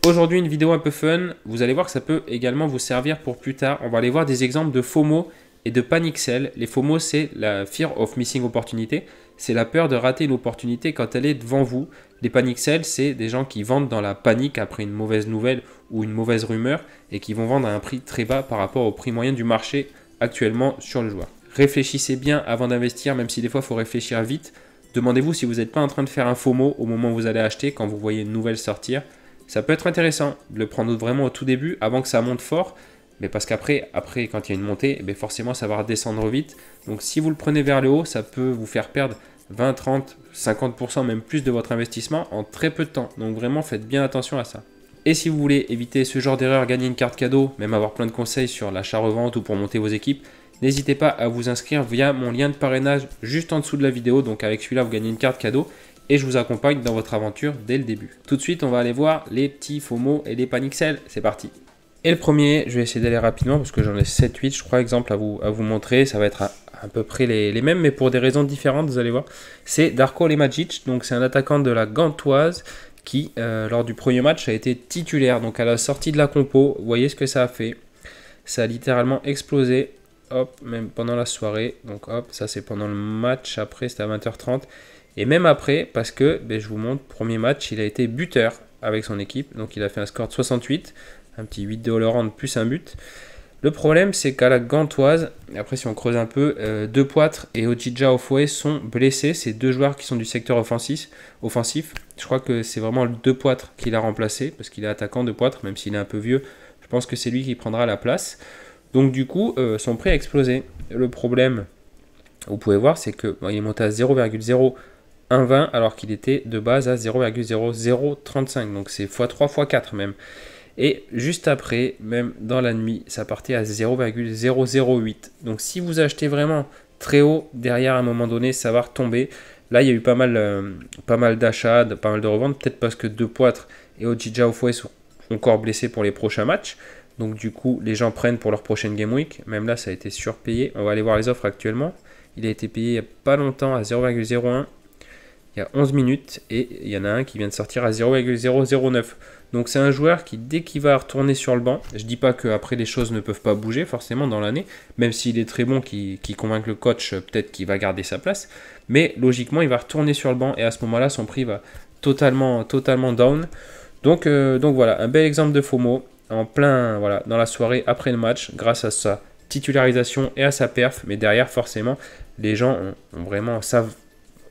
Aujourd'hui, une vidéo un peu fun. Vous allez voir que ça peut également vous servir pour plus tard. On va aller voir des exemples de FOMO et de panic sell. Les FOMO, c'est la Fear of Missing Opportunity. C'est la peur de rater une opportunité quand elle est devant vous. Les panic sell, c'est des gens qui vendent dans la panique après une mauvaise nouvelle ou une mauvaise rumeur et qui vont vendre à un prix très bas par rapport au prix moyen du marché actuellement sur le joueur. Réfléchissez bien avant d'investir, même si des fois il faut réfléchir vite. Demandez-vous si vous n'êtes pas en train de faire un FOMO au moment où vous allez acheter, quand vous voyez une nouvelle sortir. Ça peut être intéressant de le prendre vraiment au tout début, avant que ça monte fort, mais parce qu'après, quand il y a une montée, forcément ça va redescendre vite. Donc si vous le prenez vers le haut, ça peut vous faire perdre 20, 30, 50%, même plus de votre investissement en très peu de temps. Donc vraiment faites bien attention à ça. Et si vous voulez éviter ce genre d'erreur, gagner une carte cadeau, même avoir plein de conseils sur l'achat-revente ou pour monter vos équipes, n'hésitez pas à vous inscrire via mon lien de parrainage juste en dessous de la vidéo. Donc avec celui-là, vous gagnez une carte cadeau et je vous accompagne dans votre aventure dès le début. Tout de suite, on va aller voir les petits FOMO et les panic sell. C'est parti. Et le premier, je vais essayer d'aller rapidement parce que j'en ai 7-8, je crois, exemples à vous montrer. Ça va être à peu près les mêmes, mais pour des raisons différentes, vous allez voir. C'est Darko Lemajic, donc c'est un attaquant de la Gantoise qui, lors du premier match, a été titulaire. Donc à la sortie de la compo, vous voyez ce que ça a fait. Ça a littéralement explosé. Hop, même pendant la soirée. Donc hop, ça c'est pendant le match. Après, c'était à 20h30. Et même après, parce que, je vous montre, premier match, il a été buteur avec son équipe. Donc il a fait un score de 68, un petit 8 de all-around plus un but. Le problème, c'est qu'à la Gantoise, après si on creuse un peu, De Poitre et Ojija Ofoué sont blessés. C'est deux joueurs qui sont du secteur offensif. Je crois que c'est vraiment De Poitre qui l'a remplacé, parce qu'il est attaquant De Poitre, même s'il est un peu vieux. Je pense que c'est lui qui prendra la place. Donc du coup, son prix a explosé. Le problème, vous pouvez voir, c'est qu'il est monté à 0,0 1,20 alors qu'il était de base à 0,0035. Donc c'est x3, x4 même. Et juste après, même dans la nuit, ça partait à 0,008. Donc si vous achetez vraiment très haut, derrière à un moment donné, ça va retomber. Là, il y a eu pas mal d'achats, pas mal de reventes. Peut-être parce que De Poitre et Ojija Ofoué sont encore blessés pour les prochains matchs. Donc du coup, les gens prennent pour leur prochaine Game Week. Même là, ça a été surpayé. On va aller voir les offres actuellement. Il a été payé il n'y a pas longtemps à 0,01. Il y a 11 minutes et il y en a un qui vient de sortir à 0,009. Donc c'est un joueur qui, dès qu'il va retourner sur le banc, je ne dis pas qu'après les choses ne peuvent pas bouger forcément dans l'année, même s'il est très bon, qui convainc le coach, peut-être qu'il va garder sa place, mais logiquement il va retourner sur le banc et à ce moment-là son prix va totalement down. Donc voilà, un bel exemple de FOMO en plein dans la soirée après le match grâce à sa titularisation et à sa perf, mais derrière forcément les gens ont vraiment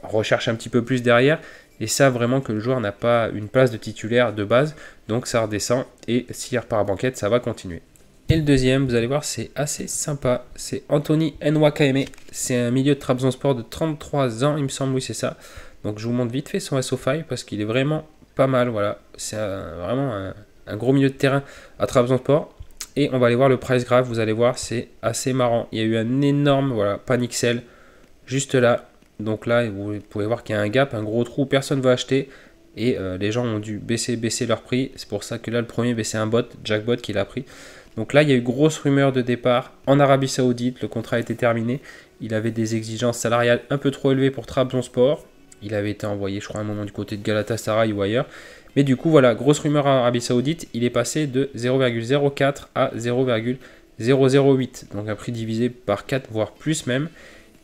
recherche un petit peu plus derrière et savent vraiment que le joueur n'a pas une place de titulaire de base, donc ça redescend et s'il repart à banquette, ça va continuer. Et le deuxième, vous allez voir, c'est assez sympa, c'est Anthony Nwakaeme, c'est un milieu de Trabzonspor de 33 ans, il me semble, oui c'est ça. Donc je vous montre vite fait son SO5 parce qu'il est vraiment pas mal, voilà, c'est vraiment un gros milieu de terrain à Trabzonspor. Et on va aller voir le price graph, vous allez voir, c'est assez marrant, il y a eu un énorme panic sell juste là. Donc là, vous pouvez voir qu'il y a un gap, un gros trou, personne ne va acheter. Et les gens ont dû baisser leur prix. C'est pour ça que là, le premier, c'est un bot, Jackbot, qui l'a pris. Donc là, il y a eu grosse rumeur de départ en Arabie Saoudite. Le contrat a été terminé. Il avait des exigences salariales un peu trop élevées pour Trabzonspor. Il avait été envoyé, je crois, à un moment du côté de Galatasaray ou ailleurs. Mais du coup, voilà, grosse rumeur en Arabie Saoudite. Il est passé de 0,04 à 0,008. Donc un prix divisé par 4, voire plus même.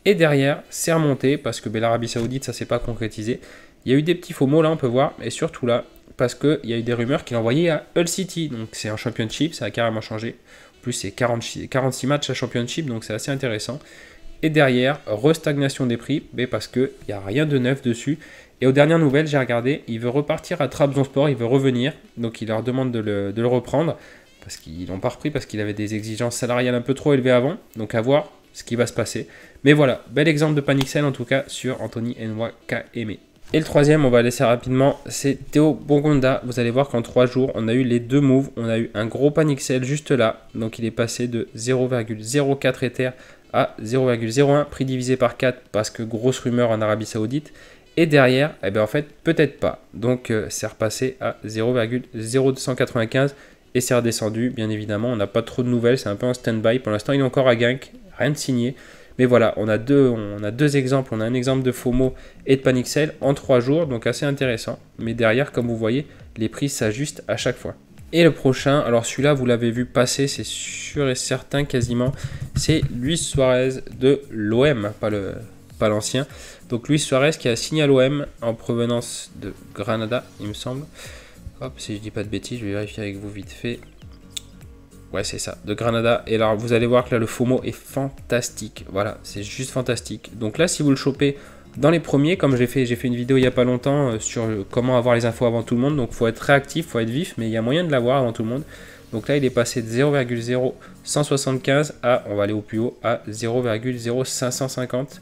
Et derrière, c'est remonté parce que l'Arabie Saoudite, ça ne s'est pas concrétisé. Il y a eu des petits FOMO là, on peut voir, et surtout là, parce qu'il y a eu des rumeurs qu'il envoyait à Hull City. Donc c'est un championship, ça a carrément changé. En plus, c'est 46 matchs à championship, donc c'est assez intéressant. Et derrière, restagnation des prix, mais parce qu'il n'y a rien de neuf dessus. Et aux dernières nouvelles, j'ai regardé, il veut repartir à Trabzonspor, il veut revenir. Donc il leur demande de le reprendre, parce qu'ils l'ont pas repris, parce qu'il avait des exigences salariales un peu trop élevées avant. Donc à voir ce qui va se passer. Mais voilà, bel exemple de panic sell en tout cas sur Anthony Nwakaeme. Et le troisième, on va laisser rapidement, c'est Théo Bongonda. Vous allez voir qu'en 3 jours, on a eu les deux moves. On a eu un gros panic sell juste là. Donc il est passé de 0,04 Ether à 0,01, prix divisé par 4 parce que grosse rumeur en Arabie Saoudite. Et derrière, en fait, peut-être pas. Donc c'est repassé à 0,0295 et c'est redescendu. Bien évidemment, on n'a pas trop de nouvelles, c'est un peu un stand-by. Pour l'instant, il est encore à gank, rien de signé. Mais voilà, on a deux exemples. On a un exemple de FOMO et de panic sale en 3 jours, donc assez intéressant. Mais derrière, comme vous voyez, les prix s'ajustent à chaque fois. Et le prochain, alors celui-là, vous l'avez vu passer, c'est sûr et certain quasiment, c'est Luis Suarez de l'OM, pas l'ancien. Donc Luis Suarez qui a signé à l'OM en provenance de Granada, il me semble. Hop, si je dis pas de bêtises, je vais vérifier avec vous vite fait. Ouais, c'est ça, de Granada. Et alors, vous allez voir que là, le FOMO est fantastique. Voilà, c'est juste fantastique. Donc là, si vous le chopez dans les premiers, comme j'ai fait une vidéo il n'y a pas longtemps sur comment avoir les infos avant tout le monde. Donc, il faut être réactif, il faut être vif, mais il y a moyen de l'avoir avant tout le monde. Donc là, il est passé de 0,0175 à, on va aller au plus haut, à 0,0550.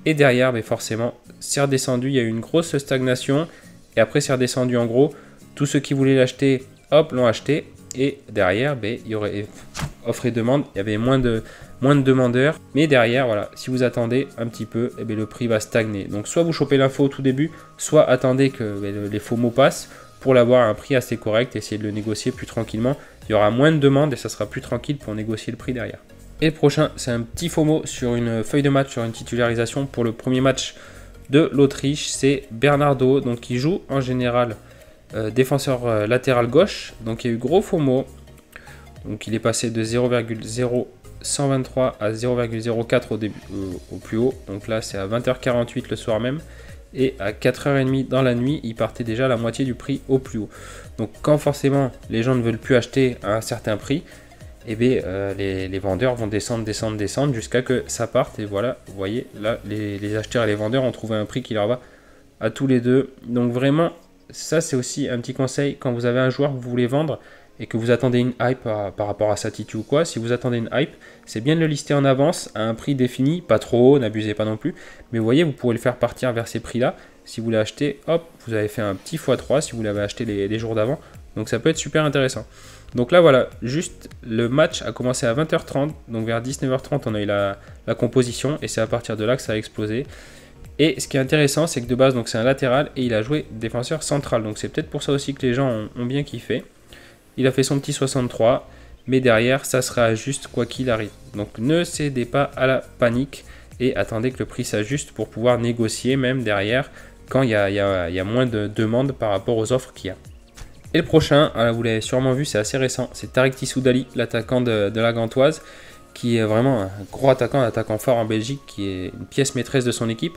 Et derrière, mais forcément, c'est redescendu. Il y a eu une grosse stagnation. Et après, c'est redescendu en gros. Tous ceux qui voulaient l'acheter, hop, l'ont acheté. Et derrière, il y aurait offre et demande, il y avait moins de demandeurs. Mais derrière, voilà, si vous attendez un petit peu, le prix va stagner. Donc soit vous chopez l'info au tout début, soit attendez que les FOMO passent pour l'avoir à un prix assez correct, essayez de le négocier plus tranquillement. Il y aura moins de demandes et ça sera plus tranquille pour négocier le prix derrière. Et le prochain, c'est un petit FOMO sur une feuille de match, sur une titularisation pour le premier match de l'Autriche. C'est Bernardo, donc qui joue en général défenseur latéral gauche. Donc il y a eu gros FOMO. Donc il est passé de 0,0123 à 0,04 au début, au plus haut. Donc là c'est à 20h48 le soir même. Et à 4h30 dans la nuit, il partait déjà à la moitié du prix au plus haut. Donc quand forcément les gens ne veulent plus acheter à un certain prix, les vendeurs vont descendre jusqu'à que ça parte. Et voilà, vous voyez, là les acheteurs et les vendeurs ont trouvé un prix qui leur va à tous les deux. Donc vraiment, ça c'est aussi un petit conseil quand vous avez un joueur que vous voulez vendre et que vous attendez une hype par rapport à sa titu ou quoi. Si vous attendez une hype, c'est bien de le lister en avance à un prix défini, pas trop haut, n'abusez pas non plus. Mais vous voyez, vous pourrez le faire partir vers ces prix-là. Si vous l'achetez, hop, vous avez fait un petit x3 si vous l'avez acheté les jours d'avant. Donc ça peut être super intéressant. Donc là voilà, juste le match a commencé à 20h30. Donc vers 19h30, on a eu la composition et c'est à partir de là que ça a explosé. Et ce qui est intéressant, c'est que de base, donc c'est un latéral et il a joué défenseur central. Donc c'est peut-être pour ça aussi que les gens ont bien kiffé. Il a fait son petit 63, mais derrière, ça sera juste quoi qu'il arrive. Donc ne cédez pas à la panique et attendez que le prix s'ajuste pour pouvoir négocier même derrière quand il y a moins de demandes par rapport aux offres qu'il y a. Et le prochain, alors vous l'avez sûrement vu, c'est assez récent, c'est Tarek Tissoudali, l'attaquant de la Gantoise, qui est vraiment un gros attaquant, un attaquant fort en Belgique, qui est une pièce maîtresse de son équipe.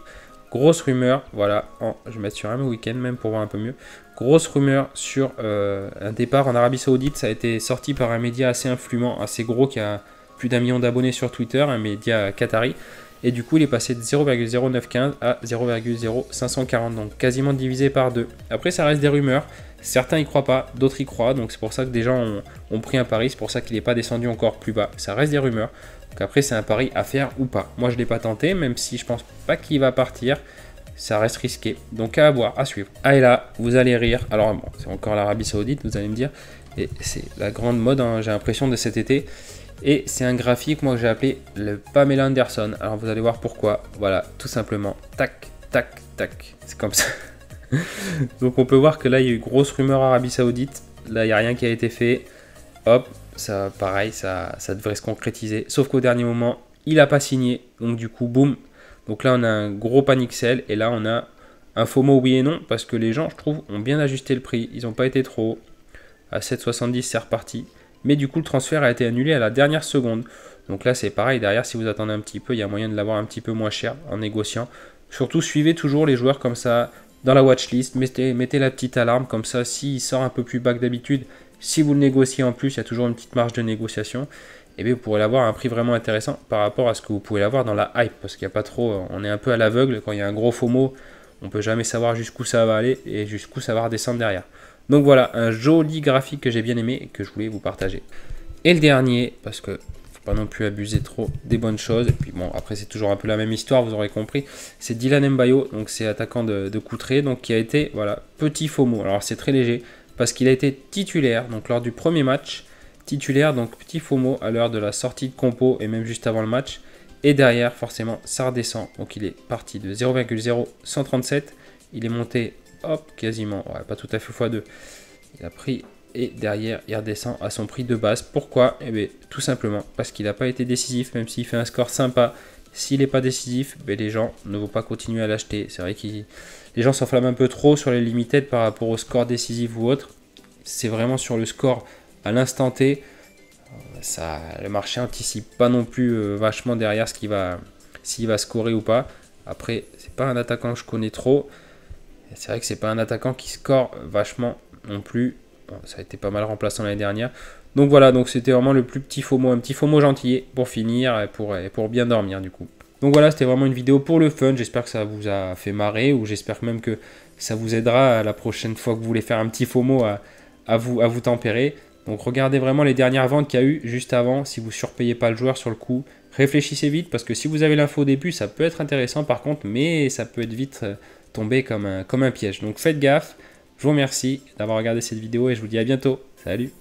Grosse rumeur, voilà, je vais mettre sur un week-end même pour voir un peu mieux. Grosse rumeur sur un départ en Arabie Saoudite. Ça a été sorti par un média assez influent, assez gros, qui a plus d'1 million d'abonnés sur Twitter, un média qatari. Et du coup, il est passé de 0,0915 à 0,0540, donc quasiment divisé par 2. Après, ça reste des rumeurs. Certains y croient pas, d'autres y croient. Donc c'est pour ça que des gens ont pris un pari. C'est pour ça qu'il n'est pas descendu encore plus bas. Ça reste des rumeurs. Donc après, c'est un pari à faire ou pas. Moi, je ne l'ai pas tenté, même si je pense pas qu'il va partir. Ça reste risqué. Donc à voir, à suivre. Ah et là, vous allez rire. Alors bon, c'est encore l'Arabie Saoudite, vous allez me dire. Et c'est la grande mode, hein, j'ai l'impression, de cet été. Et c'est un graphique, moi, que j'ai appelé le Pamela Anderson. Alors vous allez voir pourquoi. Voilà, tout simplement. Tac, tac, tac. C'est comme ça. Donc on peut voir que là, il y a eu grosse rumeur Arabie Saoudite. Là, il n'y a rien qui a été fait. Hop. Ça, pareil, ça devrait se concrétiser. Sauf qu'au dernier moment, il n'a pas signé. Donc du coup, boum. Donc là, on a un gros panic sell. Et là, on a un FOMO oui et non. Parce que les gens, je trouve, ont bien ajusté le prix. Ils n'ont pas été trop hauts. À 7,70, c'est reparti. Mais du coup, le transfert a été annulé à la dernière seconde. Donc là, c'est pareil. Derrière, si vous attendez un petit peu, il y a moyen de l'avoir un petit peu moins cher en négociant. Surtout, suivez toujours les joueurs comme ça dans la watchlist. Mettez la petite alarme. Comme ça, s'il sort un peu plus bas que d'habitude, si vous le négociez en plus, il y a toujours une petite marge de négociation. Et bien, vous pourrez l'avoir à un prix vraiment intéressant par rapport à ce que vous pouvez l'avoir dans la hype. Parce qu'il n'y a pas trop, on est un peu à l'aveugle. Quand il y a un gros FOMO, on ne peut jamais savoir jusqu'où ça va aller et jusqu'où ça va redescendre derrière. Donc voilà, un joli graphique que j'ai bien aimé et que je voulais vous partager. Et le dernier, parce que faut pas non plus abuser trop des bonnes choses. Et puis bon, après c'est toujours un peu la même histoire, vous aurez compris. C'est Dylan Mbayo, donc c'est attaquant de Coutray, donc qui a été, voilà, petit FOMO. Alors c'est très léger, parce qu'il a été titulaire, donc lors du premier match, titulaire, donc petit FOMO à l'heure de la sortie de compo et même juste avant le match. Et derrière, forcément, ça redescend. Donc il est parti de 0,0137, il est monté, hop, quasiment, ouais, pas tout à fait x2. Il a pris et derrière, il redescend à son prix de base. Pourquoi? Eh bien, tout simplement parce qu'il n'a pas été décisif, même s'il fait un score sympa. S'il n'est pas décisif, ben, les gens ne vont pas continuer à l'acheter. C'est vrai que les gens s'enflamment un peu trop sur les limited par rapport au score décisif ou autre. C'est vraiment sur le score à l'instant T. Le marché anticipe pas non plus vachement derrière s'il va scorer ou pas. Après, c'est pas un attaquant que je connais trop. C'est vrai que c'est pas un attaquant qui score vachement non plus. Bon, ça a été pas mal remplaçant l'année dernière. Donc voilà, donc c'était vraiment le plus petit FOMO, un petit FOMO gentillet pour finir et pour bien dormir du coup. Donc voilà, c'était vraiment une vidéo pour le fun. J'espère que ça vous a fait marrer ou j'espère même que ça vous aidera la prochaine fois que vous voulez faire un petit FOMO à vous tempérer. Donc regardez vraiment les dernières ventes qu'il y a eu juste avant. Si vous ne surpayez pas le joueur sur le coup, réfléchissez vite parce que si vous avez l'info au début, ça peut être intéressant par contre, mais ça peut être vite tombé comme un piège. Donc faites gaffe. Je vous remercie d'avoir regardé cette vidéo et je vous dis à bientôt. Salut!